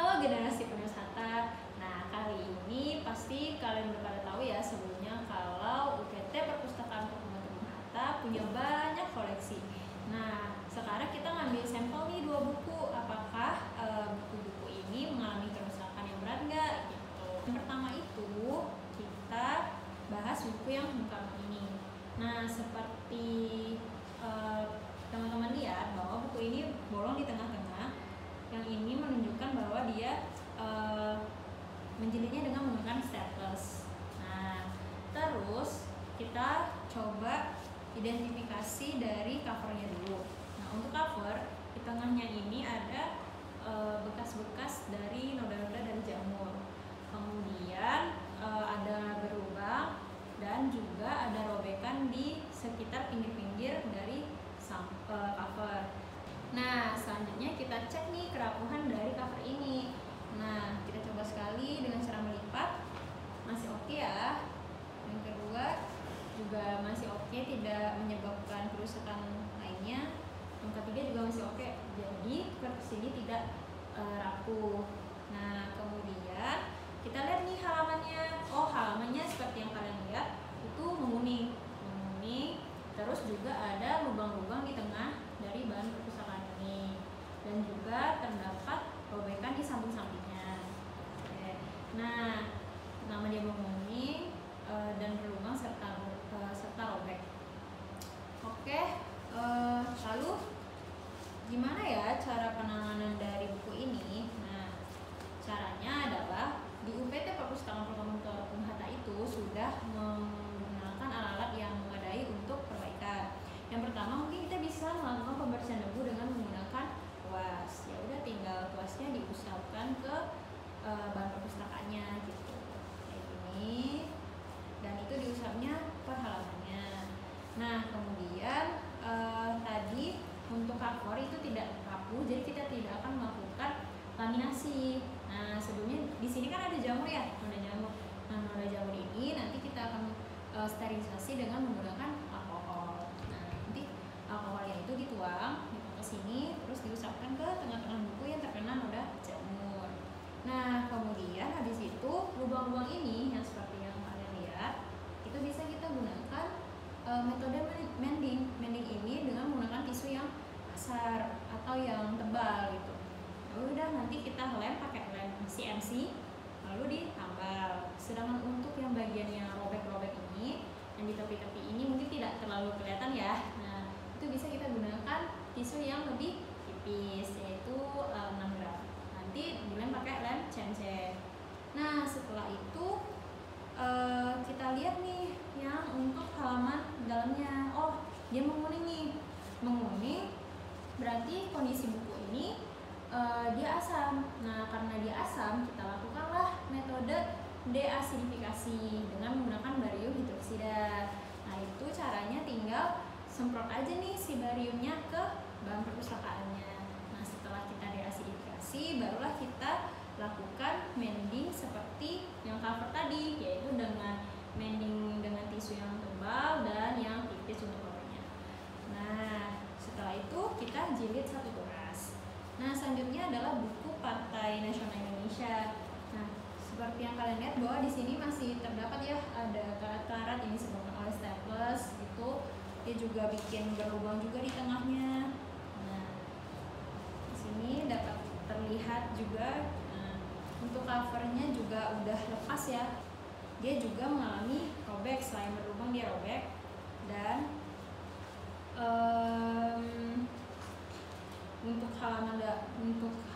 Halo generasi penulis Hatta. Nah, kali ini pasti kalian udah pada tahu ya sebelumnya kalau UPT Perpustakaan Perkumpulan Hatta punya banyak koleksi. Nah, sekarang kita ngambil sampel nih 2 buku. Apakah buku-buku ini mengalami kerusakan yang berat nggak? Gitu. Yang pertama itu kita bahas buku yang pertama ini. Nah, seperti teman-teman lihat bahwa buku ini bolong di tengah-tengah. Yang ini menunjukkan bahwa dia menjilidnya dengan menggunakan staples. Nah, terus kita coba identifikasi dari covernya dulu. Nah, untuk cover di tengahnya ini ada bekas-bekas dari noda-noda dari jamur. Kemudian ada berlubang dan juga ada robekan di sekitar pinggir-pinggir dari cover. Nah, selanjutnya kita cek nih kerapuhan dari cover ini. Nah, kita coba sekali dengan cara melipat. Masih oke ya. Yang kedua juga masih oke, tidak menyebabkan kerusakan lainnya. Yang ketiga juga masih oke. Jadi kertas ini tidak rapuh. Nah, kemudian kita lihat nih halamannya. Oh, halamannya seperti yang kalian lihat itu menguning. Terus juga ada lubang-lubang di tengah dari bahan perpustakaan ini, dan juga terdapat robekan di samping-sampingnya. Oke. Nah, nama dia menguning dan berlubang serta robek. Oke. Lalu gimana ya cara penanganan dari buku ini? Nah, caranya adalah di UPT Perpustakaan Perkumpulan Hatta itu sudah menggunakan alat-alat yang memadai untuk perbaikan. Yang pertama mungkin kita bisa melakukan pembersihan debu dengan menggunakan kuas. Ya udah, tinggal kuasnya diusapkan ke bahan perpustakaannya gitu, kayak gini, dan itu diusapnya per halamannya. Nah, kemudian tadi untuk cover itu tidak rapuh, jadi kita tidak akan melakukan laminasi. Nah, sebelumnya di sini kan ada jamur ya, noda jamur. Nah, noda jamur ini nanti kita akan sterilisasi dengan menggunakan alkohol. Nah, nanti alkoholnya itu dituang ke sini, terus diusapkan ke tengah-tengah buku yang terkena noda jamur. Nah, kemudian habis itu lubang-lubang ini yang seperti yang kalian lihat itu bisa kita gunakan metode mending. Mending ini dengan menggunakan tisu yang kasar atau yang tebal gitu. Udah, nanti kita lem pakai lem CNC lalu ditambal. Sedangkan untuk yang bagian yang robek-robek ini, yang di tepi-tepi ini mungkin tidak terlalu kelihatan ya. Nah, itu bisa kita gunakan tisu yang lebih tipis, yaitu 6 gram. Nanti dilem pakai lem CNC. Nah, setelah itu kita lihat nih yang untuk halaman dalamnya. Oh, dia menguning nih. Menguning berarti kondisi buku ini dia asam. Nah, karena dia asam, kita lakukanlah metode deasidifikasi dengan menggunakan barium hidroksida. Nah, itu caranya tinggal semprot aja nih si bariumnya ke bahan perpustakaannya. Nah, setelah kita deasidifikasi, barulah kita lakukan mending seperti yang cover tadi, yaitu dengan mending dengan tisu yang tebal dan yang tipis untuk covernya. Nah, setelah itu kita jilid satu turas. Nah, selanjutnya adalah buku Partai Nasional Indonesia. Nah, seperti yang kalian lihat bahwa di sini masih terdapat ya ada karat-karat ini disebabkan oleh staples gitu. Dia juga bikin berlubang juga di tengahnya. Nah, di sini dapat terlihat juga. Nah, untuk covernya juga udah lepas ya. Dia juga mengalami robek, selain berlubang dia robek, dan untuk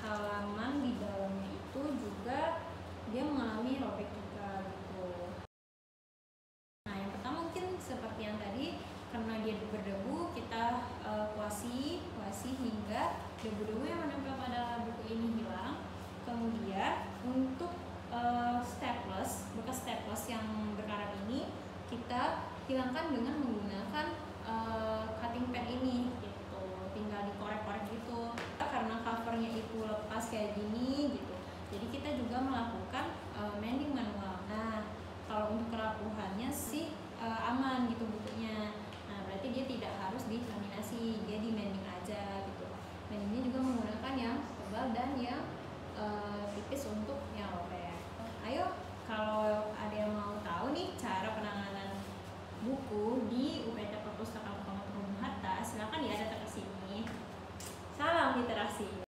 halaman di dalamnya itu juga dia mengalami robek juga gitu. Nah, yang pertama mungkin seperti yang tadi, karena dia berdebu, kita kuasi hingga debu-debu yang menempel pada buku ini hilang. Kemudian untuk bekas staples yang berkarat ini kita hilangkan dengan menggunakan cutting pad ini gitu. Tinggal dikorek-korek gitu. Karena covernya itu lepas kayak gini gitu, jadi kita juga melakukan mending manual. Nah, kalau untuk kerapuhannya sih aman gitu bukunya. Nah, berarti dia tidak harus dilaminasi, dia di mending aja gitu. Dan ini juga menggunakan yang tebal dan yang buku di UPT Perpustakaan Muhammad Hatta, silakan ya datang ke sini. Salam literasi.